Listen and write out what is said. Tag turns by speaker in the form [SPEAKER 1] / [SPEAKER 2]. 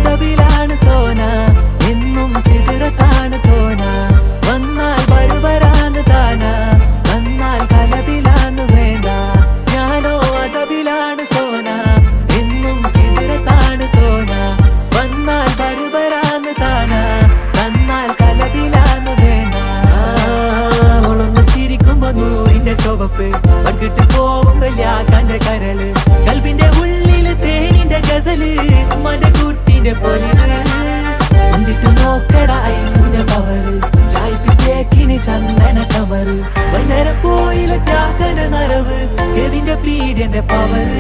[SPEAKER 1] അതബിലാണ് സോന എന്നും സിദ്റത്താണ് തോന വന്നാൽ ബർബരാണ് താന വന്നാൽ കലബിലാണ് വേണ്ട ഞാനോ അതബിലാണ് സോന എന്നും സിദ്റത്താണ് തോന വന്നാൽ ബർബരാണ് താന വന്നാൽ കലബിലാണ് വേണ്ട ഒളന്ന് ചിരിക്കുമ്പോ നൂറിന്റെ ചുവപ്പ് പങ്കിട്ട് പോകുമ്പോ യാക്കാന്റെ കരള് കൽബിന്റെ ഉള്ളില് തേനിന്റെ ഗസല് മനകൂട്ടിന്റെ പൊലിവ് എന്നിട്ട് നോക്കട ഐസുന്റെ പവറ് ചായ്പിറ്റേക്കിന് ചന്ദന കവറ് വൈകുന്നേരം പോയിലെ ത്യാഗന നരവ് കെവിന്റെ പീഡിയന്റെ പവറ്